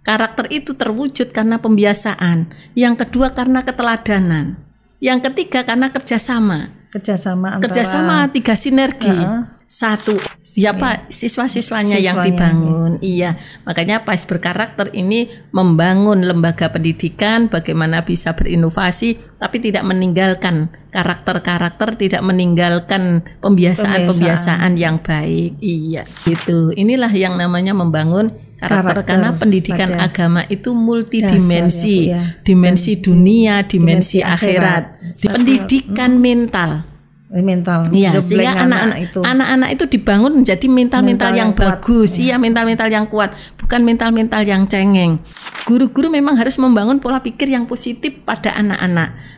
Karakter itu terwujud karena pembiasaan. Yang kedua karena keteladanan. Yang ketiga karena kerjasama antara 3 sinergi. Satu, siapa siswa-siswanya yang dibangun. Iya, makanya PAIS berkarakter ini membangun lembaga pendidikan bagaimana bisa berinovasi tapi tidak meninggalkan karakter-karakter, tidak meninggalkan pembiasaan yang baik. Iya, gitu. Inilah yang namanya membangun karakter karena pendidikan agama itu multidimensi, dimensi dunia, dimensi akhirat, pendidikan mental. Iya, sehingga anak-anak itu dibangun menjadi mental yang bagus, mental yang kuat, bukan mental yang cengeng. Guru-guru memang harus membangun pola pikir yang positif pada anak-anak.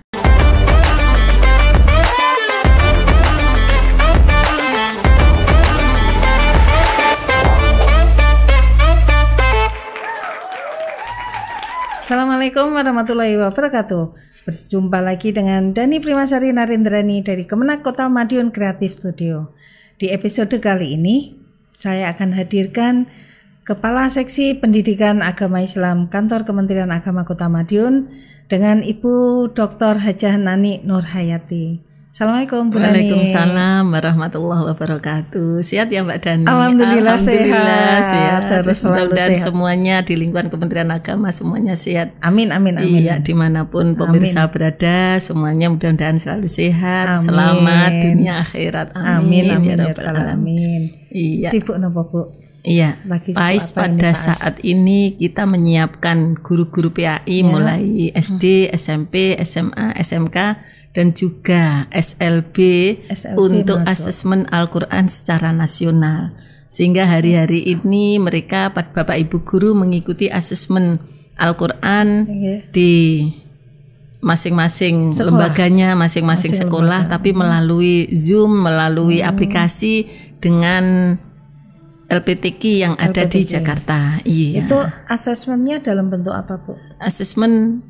Assalamualaikum warahmatullahi wabarakatuh. Berjumpa lagi dengan Dani Primasari Narendrani dari Kemenak Kota Madiun Creative Studio. Di episode kali ini saya akan hadirkan Kepala Seksi Pendidikan Agama Islam Kantor Kementerian Agama Kota Madiun dengan Ibu Dr. Hajah Nani Nurhayati. Assalamualaikum Bu Nani. Waalaikumsalam warahmatullahi wabarakatuh. Sehat ya Mbak Dani? Alhamdulillah sehat. Terus selalu dan sehat. Semuanya di lingkungan Kementerian Agama semuanya sehat. Amin. Iya, dimanapun pemirsa berada semuanya mudah-mudahan selalu sehat. Amin. Selamat dunia akhirat. Amin ya rabbal alamin. Iya. Sibuk napa Bu? Iya, PAIS pada saat ini kita menyiapkan guru-guru PAI mulai SD, SMP, SMA, SMK dan juga SLB untuk asesmen Al-Quran secara nasional. Sehingga hari-hari ini mereka Bapak Ibu guru mengikuti asesmen Al-Quran di masing-masing lembaganya, masing-masing sekolah, tapi melalui Zoom, melalui aplikasi dengan LPTQ yang ada di Jakarta. Iya. Itu asesmennya dalam bentuk apa Bu? Asesmen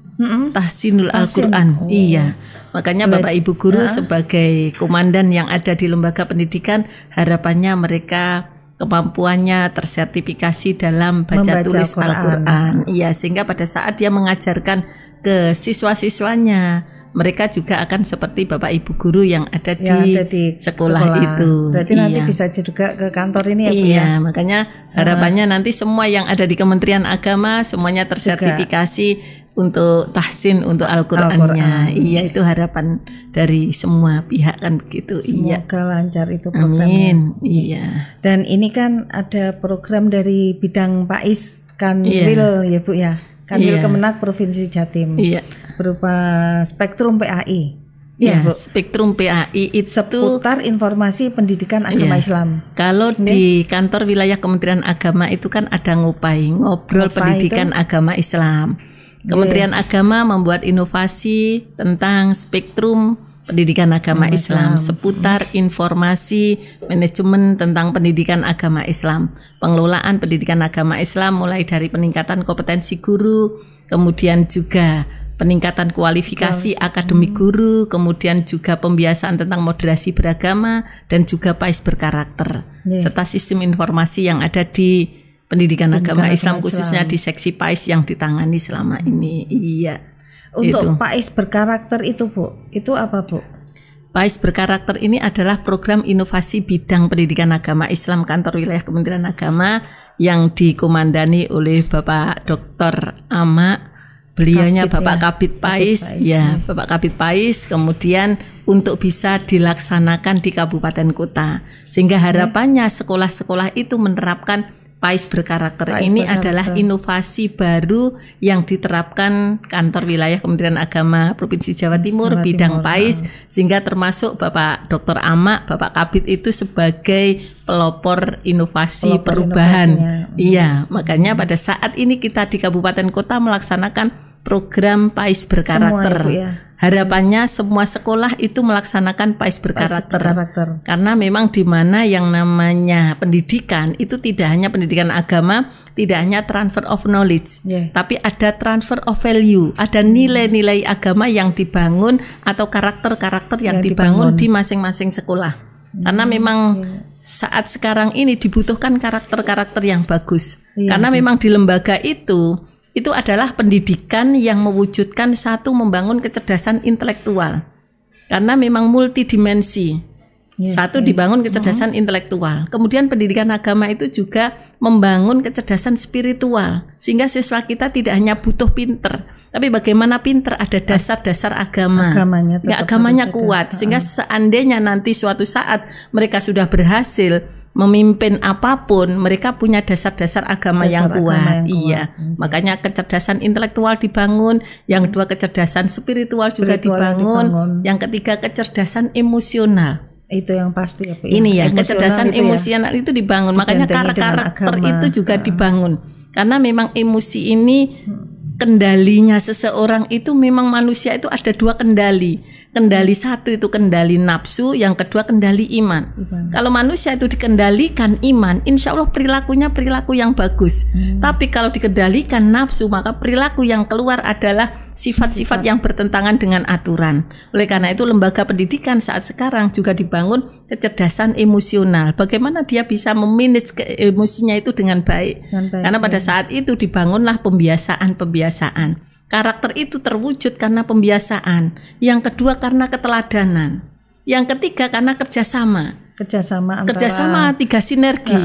tahsinul Al-Quran. Iya. Makanya Bapak Ibu guru sebagai komandan yang ada di lembaga pendidikan, harapannya mereka kemampuannya tersertifikasi dalam baca tulis Al-Quran. Iya, sehingga pada saat dia mengajarkan ke siswa-siswanya, mereka juga akan seperti Bapak Ibu guru yang ada di sekolah itu. Berarti nanti bisa juga ke kantor ini ya Bu? Iya, makanya harapannya nanti semua yang ada di Kementerian Agama semuanya tersertifikasi untuk tahsin untuk Al-Qur'annya. Iya, itu harapan dari semua pihak kan begitu. Semoga lancar itu programnya. Amin. Iya. Dan ini kan ada program dari bidang PAIS Kanwil ya Bu ya. Kanwil Kemenak Provinsi Jatim. Iya. Berupa spektrum PAI. Ya, spektrum PAI itu seputar informasi pendidikan agama Islam. Kalau di kantor wilayah Kementerian Agama itu kan ada ngobrol pendidikan agama Islam. Kementerian Agama membuat inovasi tentang spektrum pendidikan agama Islam seputar informasi manajemen tentang pendidikan agama Islam, pengelolaan pendidikan agama Islam mulai dari peningkatan kompetensi guru, kemudian juga peningkatan kualifikasi akademik guru, kemudian juga pembiasaan tentang moderasi beragama dan juga PAIS berkarakter, serta sistem informasi yang ada di pendidikan agama Islam khususnya di seksi PAIS yang ditangani selama ini. Iya. Untuk PAIS berkarakter itu Bu, itu apa Bu? PAIS berkarakter ini adalah program inovasi bidang pendidikan agama Islam kantor wilayah Kementerian Agama yang dikomandani oleh Bapak Dr. Ama. Beliaunya Bapak Kabid PAIS, Bapak Kabid PAIS. Kemudian untuk bisa dilaksanakan di kabupaten kota, sehingga harapannya sekolah-sekolah itu menerapkan PAIS berkarakter. Ini adalah inovasi baru yang diterapkan kantor wilayah Kementerian Agama Provinsi Jawa Timur bidang PAIS, sehingga termasuk Bapak Dr. Ama, Bapak Kabid itu sebagai pelopor inovasi perubahan. Iya, makanya pada saat ini kita di kabupaten kota melaksanakan program PAIS berkarakter. Harapannya semua sekolah itu melaksanakan PAIS berkarakter. Karena memang di mana yang namanya pendidikan itu tidak hanya pendidikan agama, tidak hanya transfer of knowledge, tapi ada transfer of value, ada nilai-nilai agama yang dibangun atau karakter-karakter yang dibangun di masing-masing sekolah. Karena memang saat sekarang ini dibutuhkan karakter-karakter yang bagus. Iya, Karena memang di lembaga itu adalah pendidikan yang mewujudkan satu membangun kecerdasan intelektual. Karena memang multidimensi. Satu dibangun kecerdasan intelektual. Kemudian pendidikan agama itu juga membangun kecerdasan spiritual. Sehingga siswa kita tidak hanya butuh pinter, tapi bagaimana pinter ada dasar-dasar agama. Agamanya kuat. Sehingga seandainya nanti suatu saat mereka sudah berhasil memimpin apapun, mereka punya dasar-dasar agama yang kuat. Iya. Makanya kecerdasan intelektual dibangun, yang kedua kecerdasan spiritual juga dibangun, yang ketiga kecerdasan emosional. Itu yang pasti ya, Pak. Ini ya, kecerdasan emosional itu dibangun. Makanya karakter itu juga dibangun. Karena memang emosi ini kendalinya seseorang itu memang manusia itu ada dua kendali. Kendali satu itu kendali nafsu, yang kedua kendali iman. Kalau manusia itu dikendalikan iman, insya Allah perilakunya perilaku yang bagus. Tapi kalau dikendalikan nafsu, maka perilaku yang keluar adalah sifat-sifat yang bertentangan dengan aturan. Oleh karena itu lembaga pendidikan saat sekarang juga dibangun kecerdasan emosional. Bagaimana dia bisa memanage emosinya itu dengan baik. Karena pada saat itu dibangunlah pembiasaan. Karakter itu terwujud karena pembiasaan. Yang kedua karena keteladanan. Yang ketiga karena kerjasama. Kerjasama tiga sinergi.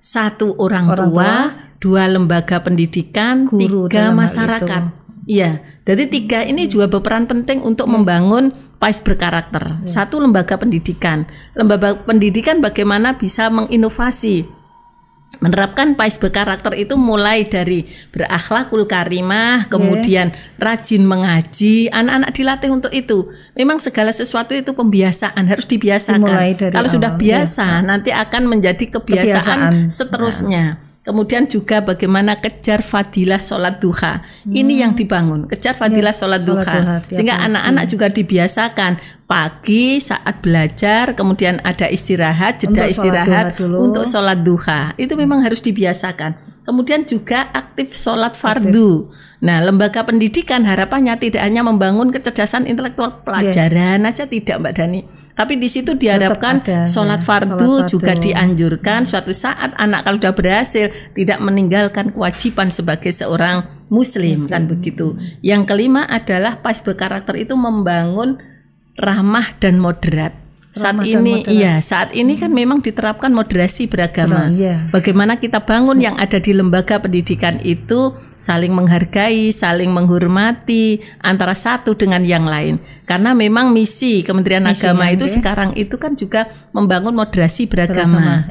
Satu orang tua, dua lembaga pendidikan, guru, tiga masyarakat. Iya, jadi tiga ini juga berperan penting untuk membangun PAIS berkarakter. Satu lembaga pendidikan. Lembaga pendidikan bagaimana bisa menginovasi. Menerapkan PAIS berkarakter itu mulai dari berakhlakul karimah, kemudian rajin mengaji, anak-anak dilatih untuk itu. Memang segala sesuatu itu pembiasaan, harus dibiasakan. Kalau sudah biasa, nanti akan menjadi kebiasaan seterusnya. Kemudian juga bagaimana kejar fadilah sholat duha. Ini yang dibangun, kejar fadilah sholat duha. Sehingga anak-anak juga dibiasakan pagi saat belajar, kemudian ada istirahat, jeda istirahat untuk sholat duha. Itu memang harus dibiasakan. Kemudian juga aktif sholat fardu. Nah, lembaga pendidikan harapannya tidak hanya membangun kecerdasan intelektual pelajaran aja tidak, Mbak Dani. Tapi di situ diharapkan sholat fardu juga dianjurkan. Suatu saat anak kalau sudah berhasil tidak meninggalkan kewajiban sebagai seorang muslim. Kan begitu. Yang kelima adalah PAIS berkarakter itu membangun ramah dan moderat. Saat ini kan memang diterapkan moderasi beragama. Bagaimana kita bangun yang ada di lembaga pendidikan itu saling menghargai, saling menghormati antara satu dengan yang lain. Karena memang misi Kementerian Agama itu sekarang itu kan juga membangun moderasi beragama.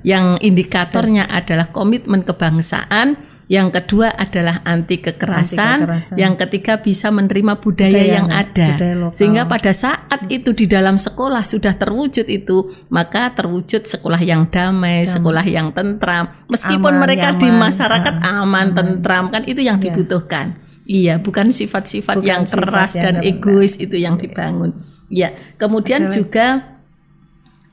Yang indikatornya adalah komitmen kebangsaan, yang kedua adalah anti kekerasan, yang ketiga bisa menerima budaya yang ada. Sehingga pada saat itu di dalam sekolah sudah terwujud itu, maka terwujud sekolah yang damai, sekolah yang tentram. Meskipun mereka di masyarakat aman, tentram, kan itu yang dibutuhkan. Iya, bukan sifat-sifat yang keras dan egois itu yang dibangun. Ya, kemudian juga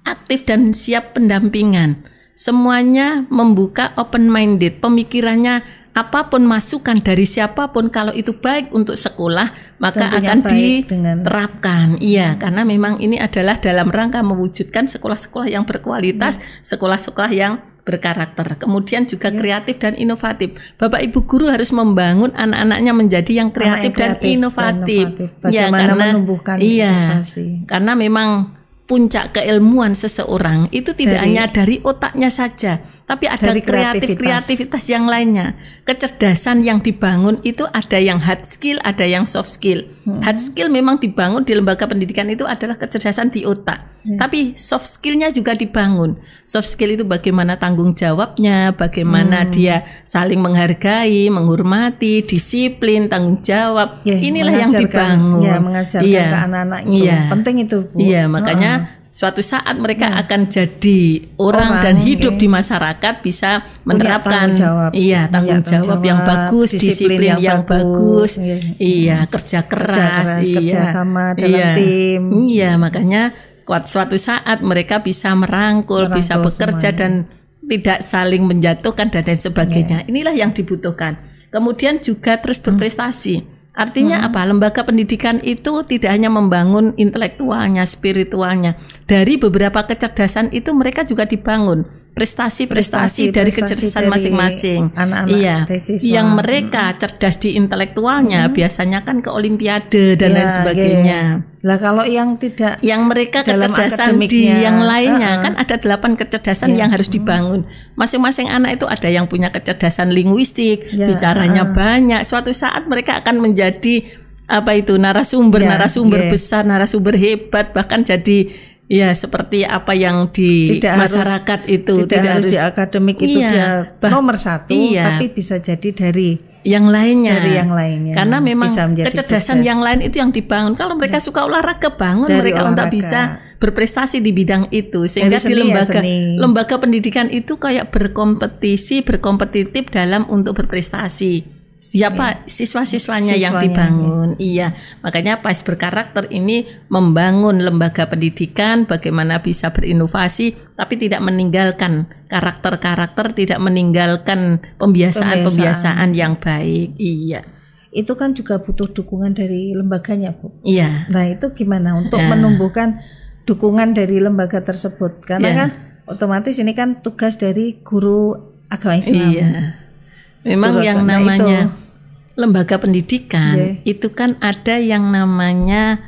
aktif dan siap pendampingan. Semuanya membuka open minded, pemikirannya apapun masukan dari siapapun kalau itu baik untuk sekolah maka tentunya akan diterapkan. Iya, karena memang ini adalah dalam rangka mewujudkan sekolah-sekolah yang berkualitas, sekolah-sekolah yang berkarakter. Kemudian juga kreatif dan inovatif. Bapak Ibu guru harus membangun anak-anaknya menjadi yang kreatif dan inovatif. Ya, karena menumbuhkan inovasi. Karena memang puncak keilmuan seseorang itu tidak hanya dari otaknya saja, tapi ada kreativitas yang lainnya. Kecerdasan yang dibangun itu ada yang hard skill, ada yang soft skill. Hard skill memang dibangun di lembaga pendidikan itu adalah kecerdasan di otak. Tapi soft skillnya juga dibangun. Soft skill itu bagaimana tanggung jawabnya, bagaimana dia saling menghargai, menghormati, disiplin, tanggung jawab. Inilah yang dibangun. Mengajarkan ke anak-anak itu. Penting itu, Bu. Iya, makanya suatu saat mereka akan jadi orang dan hidup di masyarakat bisa menerapkan tanggung jawab yang bagus, disiplin yang bagus, kerja keras, kerjasama dalam tim. Iya, makanya suatu saat mereka bisa merangkul, bisa bekerja dan tidak saling menjatuhkan dan lain sebagainya. Inilah yang dibutuhkan. Kemudian juga terus berprestasi. Artinya apa? Lembaga pendidikan itu tidak hanya membangun intelektualnya, spiritualnya. Dari beberapa kecerdasan itu mereka juga dibangun prestasi dari kecerdasan masing-masing. Anak-anak yang mereka cerdas di intelektualnya biasanya kan ke olimpiade dan lain sebagainya. Lah kalau yang tidak, yang mereka kecerdasan di yang lainnya kan ada 8 kecerdasan yang harus dibangun. Masing-masing anak itu ada yang punya kecerdasan linguistik, bicaranya banyak. Suatu saat mereka akan menjadi narasumber besar, narasumber hebat, bahkan jadi seperti apa yang di masyarakat itu tidak harus di akademik itu dia nomor 1, tapi bisa jadi dari yang lainnya. Karena memang kecerdasan yang lain itu yang dibangun. Kalau mereka suka olahraga, bangun dari mereka untuk bisa berprestasi di bidang itu. Sehingga di lembaga pendidikan itu kayak berkompetitif dalam untuk berprestasi. Siapa siswa-siswanya yang dibangun. Makanya PAIS Berkarakter ini membangun lembaga pendidikan bagaimana bisa berinovasi tapi tidak meninggalkan karakter-karakter, tidak meninggalkan pembiasaan yang baik. Itu kan juga butuh dukungan dari lembaganya, Bu. Nah, itu gimana untuk menumbuhkan dukungan dari lembaga tersebut? Karena kan otomatis ini kan tugas dari guru agama Islam. Memang yang namanya lembaga pendidikan itu kan ada yang namanya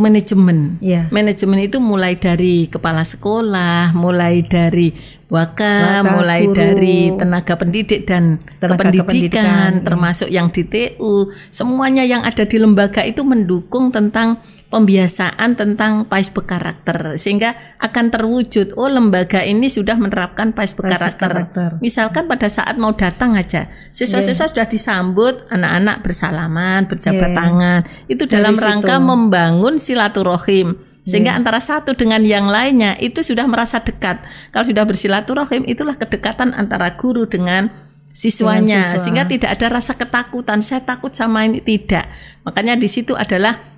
manajemen. Manajemen itu mulai dari kepala sekolah, mulai dari mulai guru, dari tenaga pendidik dan kependidikan, termasuk yang di TU. Semuanya yang ada di lembaga itu mendukung tentang pembiasaan tentang PAIS Berkarakter, sehingga akan terwujud lembaga ini sudah menerapkan PAIS Berkarakter. Misalkan pada saat mau datang aja siswa-siswa sudah disambut, anak-anak bersalaman, berjabat tangan, itu dalam rangka membangun silaturahim, sehingga antara satu dengan yang lainnya itu sudah merasa dekat. Kalau sudah bersilaturahim, itulah kedekatan antara guru dengan siswanya, sehingga tidak ada rasa ketakutan, saya takut sama ini, tidak. Makanya di situ adalah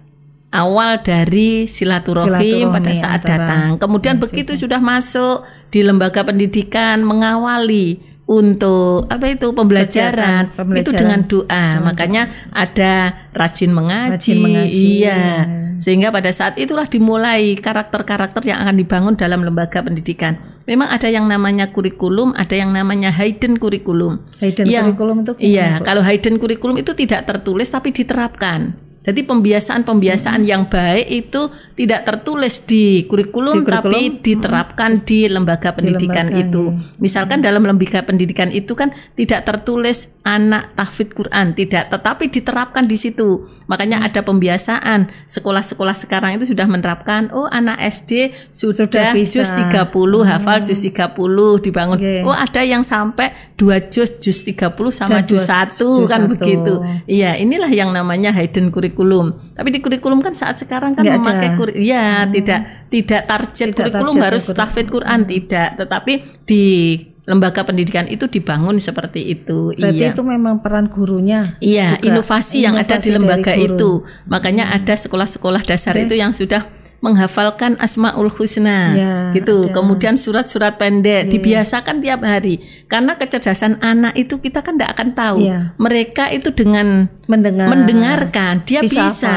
awal dari silaturahim pada saat datang. Kemudian begitu sudah masuk di lembaga pendidikan, mengawali untuk pembelajaran itu dengan doa. Makanya ada rajin mengaji. Sehingga pada saat itulah dimulai karakter-karakter yang akan dibangun dalam lembaga pendidikan. Memang ada yang namanya kurikulum, ada yang namanya hidden kurikulum. Kurikulum itu kalau hidden kurikulum itu tidak tertulis tapi diterapkan. Jadi pembiasaan yang baik itu tidak tertulis di kurikulum tapi diterapkan di lembaga pendidikan itu. Misalkan dalam lembaga pendidikan itu kan tidak tertulis anak tahfidz Quran, tidak, tetapi diterapkan di situ. Makanya ada pembiasaan. Sekolah-sekolah sekarang itu sudah menerapkan, anak SD sudah juz 30, hafal juz 30 dibangun. Ada yang sampai 2 juz 30 sama juz 1 kan begitu. Inilah yang namanya hidden kurikulum. Tapi di kurikulum kan saat sekarang kan memakai tidak target kurikulum harus tahfidz Quran, tidak, tetapi di lembaga pendidikan itu dibangun seperti itu. Berarti itu memang peran gurunya. Inovasi yang ada di lembaga itu. Makanya ada sekolah-sekolah dasar itu yang sudah menghafalkan Asmaul Husna gitu. Kemudian surat-surat pendek dibiasakan tiap hari. Karena kecerdasan anak itu kita kan tidak akan tahu. Mereka itu dengan mendengarkan dia bisa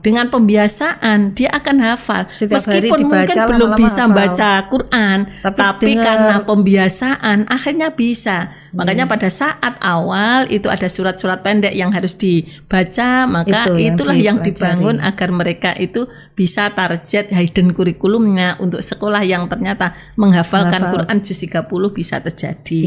dengan pembiasaan dia akan hafal. Meskipun mungkin belum bisa baca Quran, tapi karena pembiasaan akhirnya bisa. Makanya pada saat awal itu ada surat-surat pendek yang harus dibaca, maka itulah yang dibangun agar mereka itu bisa target hidden kurikulumnya untuk sekolah yang ternyata menghafalkan Quran juz 30 bisa terjadi.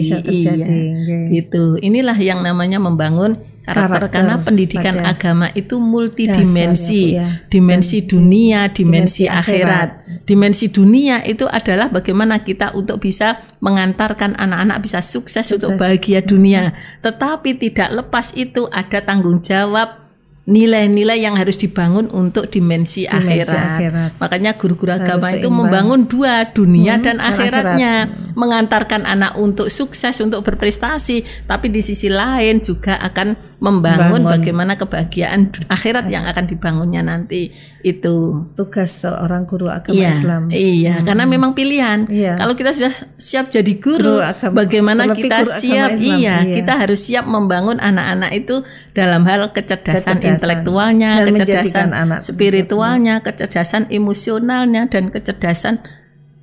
Gitu. Inilah yang namanya membangun karakter. Karena pendidikan agama itu multidimensi, dimensi dunia, dimensi akhirat. Dimensi dunia itu adalah bagaimana kita untuk bisa mengantarkan anak-anak bisa sukses untuk bahagia dunia. Tetapi tidak lepas itu ada tanggung jawab nilai-nilai yang harus dibangun untuk dimensi akhirat. Makanya guru-guru agama itu membangun dua, dunia dan akhiratnya, mengantarkan anak untuk sukses, untuk berprestasi, tapi di sisi lain juga akan membangun bagaimana kebahagiaan akhirat yang akan dibangunnya nanti. Itu tugas seorang guru agama Islam. Iya, karena memang pilihan. Kalau kita sudah siap jadi guru bagaimana kita siap? Kita harus siap membangun anak-anak itu dalam hal kecerdasan intelektualnya, kecerdasan spiritualnya, kecerdasan emosionalnya, dan kecerdasan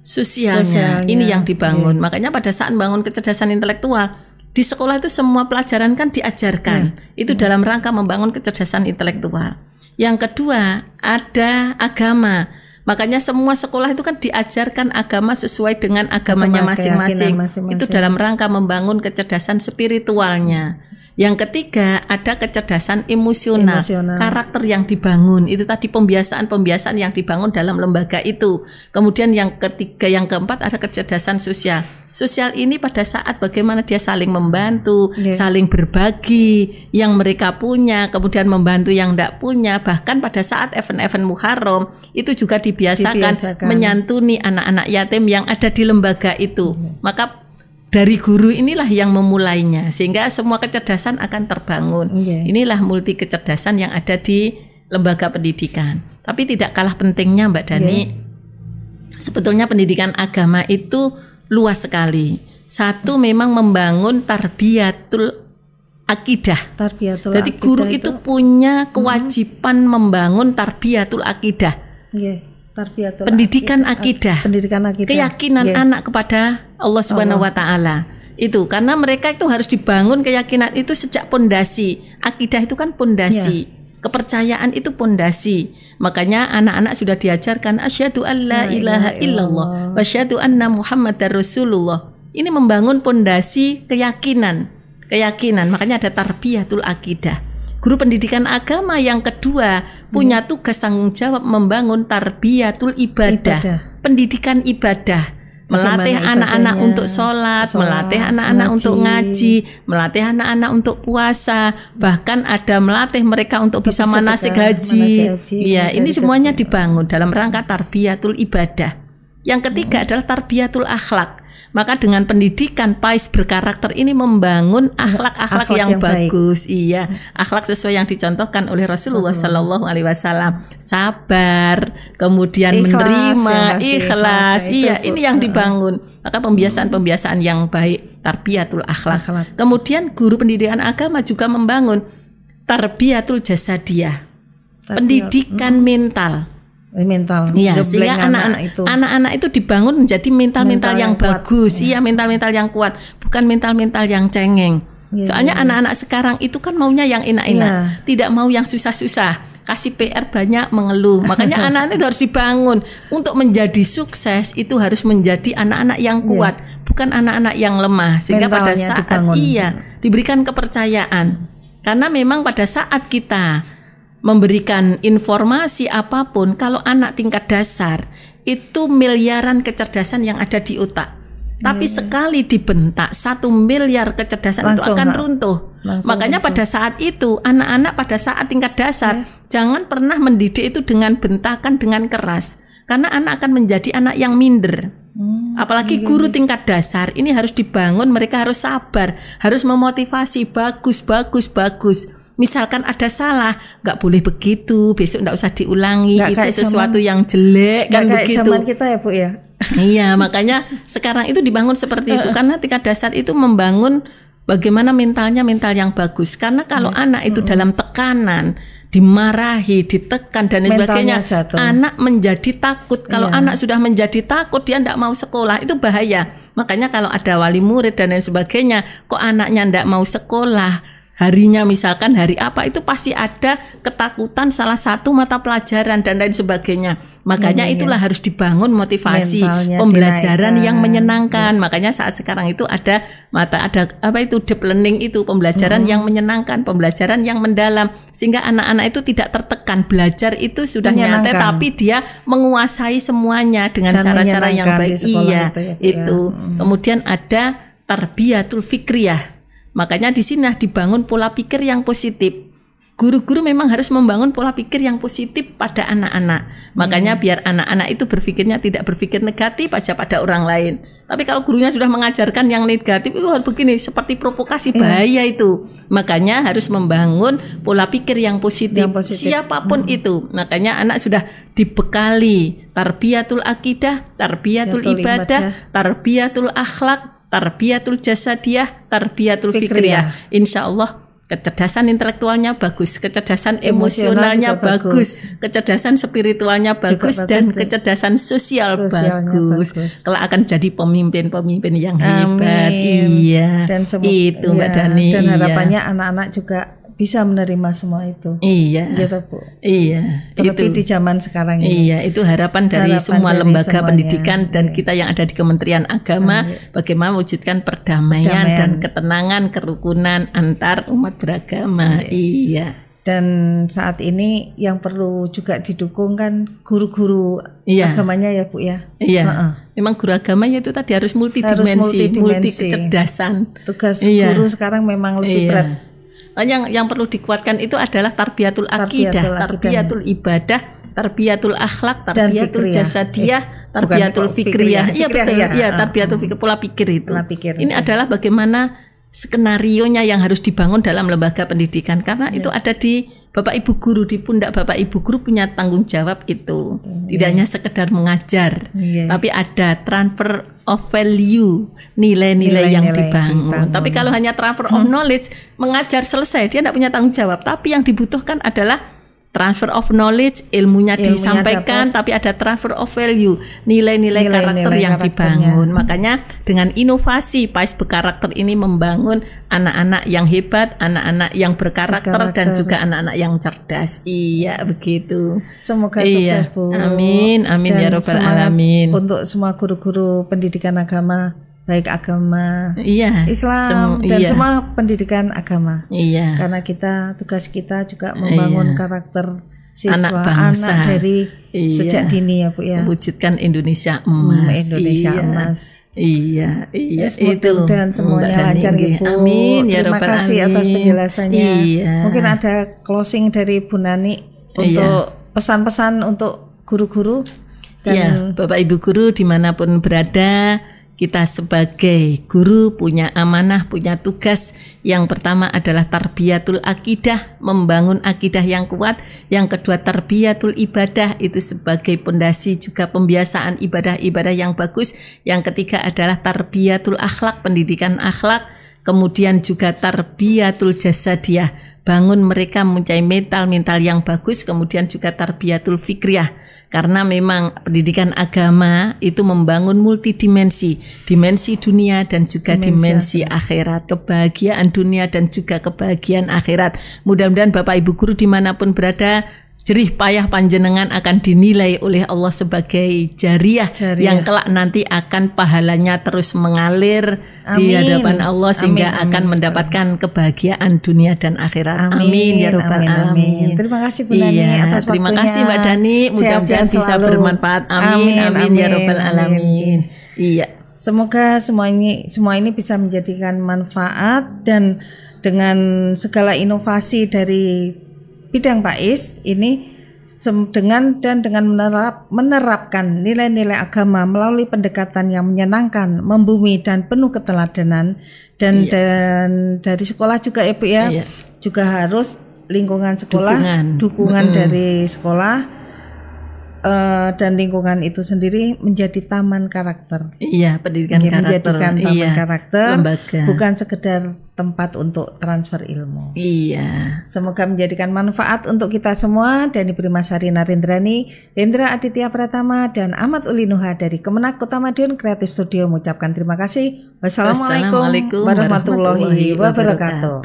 sosialnya. Ini yang dibangun. Makanya pada saat membangun kecerdasan intelektual, di sekolah itu semua pelajaran kan diajarkan. Itu dalam rangka membangun kecerdasan intelektual. Yang kedua, ada agama. Makanya semua sekolah itu kan diajarkan agama sesuai dengan agamanya masing-masing. Itu dalam rangka membangun kecerdasan spiritualnya. Yang ketiga, ada kecerdasan emosional, karakter yang dibangun. Itu tadi pembiasaan yang dibangun dalam lembaga itu. Kemudian yang ketiga, yang keempat ada kecerdasan sosial. Sosial ini pada saat bagaimana dia saling membantu, saling berbagi yang mereka punya, kemudian membantu yang tidak punya. Bahkan pada saat event-event Muharram itu juga dibiasakan menyantuni anak-anak yatim yang ada di lembaga itu. Maka dari guru inilah yang memulainya, sehingga semua kecerdasan akan terbangun. Inilah multi kecerdasan yang ada di lembaga pendidikan. Tapi tidak kalah pentingnya Mbak Dani, sebetulnya pendidikan agama itu luas sekali. Satu, memang membangun tarbiyatul akidah. Jadi guru itu punya kewajiban membangun tarbiyatul akidah. Pendidikan akidah, keyakinan anak kepada Allah Subhanahu wa taala. Itu karena mereka itu harus dibangun keyakinan itu sejak pondasi. Akidah itu kan pondasi. Kepercayaan itu pondasi. Makanya anak-anak sudah diajarkan asyhadu alla ilaha illallah wa asyhadu anna muhammadar rasulullah. Ini membangun pondasi keyakinan. Makanya ada tarbiyatul akidah. Guru pendidikan agama yang kedua punya tugas tanggung jawab membangun tarbiyatul ibadah. Pendidikan ibadah. Melatih anak-anak untuk sholat, melatih anak-anak untuk ngaji, melatih anak-anak untuk puasa, bahkan ada melatih mereka untuk bisa manasik haji. Ya, ini semuanya dibangun dalam rangka tarbiyatul ibadah. Yang ketiga adalah tarbiyatul akhlak. Maka dengan pendidikan PAIS berkarakter ini membangun akhlak-akhlak yang bagus. Akhlak sesuai yang dicontohkan oleh Rasulullah Sallallahu Alaihi Wasallam. Sabar, kemudian menerima, ikhlas. Ini yang dibangun. Maka pembiasaan-pembiasaan yang baik, tarbiyatul akhlak. Kemudian guru pendidikan agama juga membangun tarbiyatul jasadiyah, pendidikan mental. Sehingga anak-anak itu dibangun menjadi mental yang bagus, mental yang kuat, bukan mental yang cengeng. Soalnya anak-anak sekarang itu kan maunya yang enak-enak, tidak mau yang susah-susah, kasih PR banyak mengeluh. Makanya anak-anak itu harus dibangun untuk menjadi sukses, itu harus menjadi anak-anak yang kuat, bukan anak-anak yang lemah. Sehingga pada saat diberikan kepercayaan, karena memang pada saat kita memberikan informasi apapun, kalau anak tingkat dasar itu miliaran kecerdasan yang ada di otak. Tapi sekali dibentak 1 miliar kecerdasan itu akan runtuh. Makanya pada saat itu anak-anak pada saat tingkat dasar jangan pernah mendidik itu dengan bentakan, dengan keras. Karena anak akan menjadi anak yang minder. Apalagi guru tingkat dasar ini harus dibangun, mereka harus sabar, harus memotivasi, bagus. Misalkan ada salah, nggak boleh begitu, besok nggak usah diulangi, itu sesuatu yang jelek kan begitu. Zaman kita ya Bu ya. Iya, makanya sekarang itu dibangun seperti itu, karena tingkat dasar itu membangun bagaimana mentalnya mental yang bagus. Karena kalau anak itu dalam tekanan, dimarahi, ditekan dan sebagainya, anak menjadi takut. Kalau anak sudah menjadi takut, dia tidak mau sekolah, itu bahaya. Makanya kalau ada wali murid dan lain sebagainya, kok anaknya tidak mau sekolah, harinya misalkan hari apa, itu pasti ada ketakutan salah satu mata pelajaran dan lain sebagainya. Makanya itulah harus dibangun motivasi, pembelajaran yang menyenangkan. Makanya saat sekarang itu ada deep learning, itu pembelajaran yang menyenangkan, pembelajaran yang mendalam, sehingga anak-anak itu tidak tertekan. Belajar itu sudah nyantai, tapi dia menguasai semuanya dengan cara-cara yang baik. Itu. Kemudian ada tarbiyatul fikriyah. Makanya di sini dibangun pola pikir yang positif. guru-guru memang harus membangun pola pikir yang positif pada anak-anak. Makanya biar anak-anak itu berpikirnya tidak berpikir negatif aja pada orang lain. Tapi kalau gurunya sudah mengajarkan yang negatif, itu begini seperti provokasi, bahaya itu. Makanya harus membangun pola pikir yang positif, siapapun itu. Makanya anak sudah dibekali tarbiyatul akidah, tarbiyatul ibadah, tarbiyatul akhlak, tarbiyatul jasadiyah, tarbiyatul fikriyah. Insya Allah kecerdasan intelektualnya bagus, kecerdasan emosionalnya bagus, kecerdasan spiritualnya bagus, dan kecerdasan sosial bagus. Kalau akan jadi pemimpin-pemimpin yang hebat. Iya. Dan itu Mbak Dani. Dan harapannya anak-anak juga bisa menerima semua itu. Iya. Gitu, Bu. Iya. Terlebih di zaman sekarang ini. Iya, itu harapan dari semua lembaga pendidikan dan kita yang ada di Kementerian Agama, bagaimana mewujudkan perdamaian dan ketenangan, kerukunan antar umat beragama. Iya. Dan saat ini yang perlu juga didukung kan guru-guru agamanya ya Bu ya. Iya. Memang guru agamanya itu tadi harus multidimensi, multi kecerdasan. Tugas guru sekarang memang lebih berat. Yang perlu dikuatkan itu adalah tarbiyatul akidah, tarbiyatul ibadah, tarbiyatul akhlak, tarbiyatul jasadiyah, tarbiyatul fikriyah. Iya betul. Iya, tarbiyatul fikir, pola pikir itu. Ini adalah bagaimana skenarionya yang harus dibangun dalam lembaga pendidikan, karena itu ada di Bapak Ibu guru, di pundak Bapak Ibu guru punya tanggung jawab itu. Tidak hanya sekedar mengajar, tapi ada transfer of value, nilai-nilai yang dibangun. Tapi kalau hanya transfer of knowledge, mengajar selesai, dia tidak punya tanggung jawab. Tapi yang dibutuhkan adalah transfer of knowledge, ilmunya disampaikan, tapi ada transfer of value, nilai-nilai karakter yang dibangun. Makanya dengan inovasi PAIS berkarakter ini membangun anak-anak yang hebat, anak-anak yang berkarakter, dan juga anak-anak yang cerdas. Iya, begitu. Semoga sukses, Bu. Amin, amin ya robbal alamin. Untuk semua guru-guru pendidikan agama, baik agama Islam dan semua pendidikan agama. Karena tugas kita juga membangun karakter siswa anak dari sejak dini ya Bu ya. Mewujudkan Indonesia emas. Indonesia emas. Iya. Itu dan semuanya lancar Ibu. Amin ya Terima kasih atas penjelasannya. Mungkin ada closing dari Bu Nani untuk pesan-pesan untuk guru-guru dan Bapak Ibu guru dimanapun berada. Kita sebagai guru punya amanah, punya tugas. Yang pertama adalah tarbiyatul akidah, membangun akidah yang kuat. Yang kedua tarbiyatul ibadah, itu sebagai pondasi juga pembiasaan ibadah-ibadah yang bagus. Yang ketiga adalah tarbiyatul akhlak, pendidikan akhlak. Kemudian juga tarbiyatul jasadiyah, bangun mereka mempunyai mental yang bagus. Kemudian juga tarbiyatul fikriyah. Karena memang pendidikan agama itu membangun multidimensi, dimensi dunia dan juga dimensi akhirat, kebahagiaan dunia dan juga kebahagiaan akhirat. Mudah-mudahan Bapak Ibu guru dimanapun berada, jerih payah panjenengan akan dinilai oleh Allah sebagai jariah yang kelak nanti akan pahalanya terus mengalir di hadapan Allah sehingga akan mendapatkan kebahagiaan dunia dan akhirat. Amin ya robbal alamin. Terima kasih Bu Dani atas waktunya. Terima kasih Mbak Dani, mudah-mudahan bisa bermanfaat. Amin ya robbal alamin. Iya. Semoga semua ini bisa menjadikan manfaat, dan dengan segala inovasi dari bidang PAIS ini dengan menerapkan nilai-nilai agama melalui pendekatan yang menyenangkan, membumi dan penuh keteladanan, dan dari sekolah juga ya Bu ya, juga harus lingkungan sekolah, dukungan dari sekolah dan lingkungan itu sendiri menjadi taman karakter. Iya, pendidikan karakter. Menjadikan taman karakter, lembaga. Bukan sekedar tempat untuk transfer ilmu. Iya. Semoga menjadikan manfaat untuk kita semua. Dani Primasari Narindrani, Hendra Aditya Pratama, dan Ahmad Uli Nuha dari Kemenak Kota Madiun Creative Studio mengucapkan terima kasih. Wassalamualaikum warahmatullahi wabarakatuh.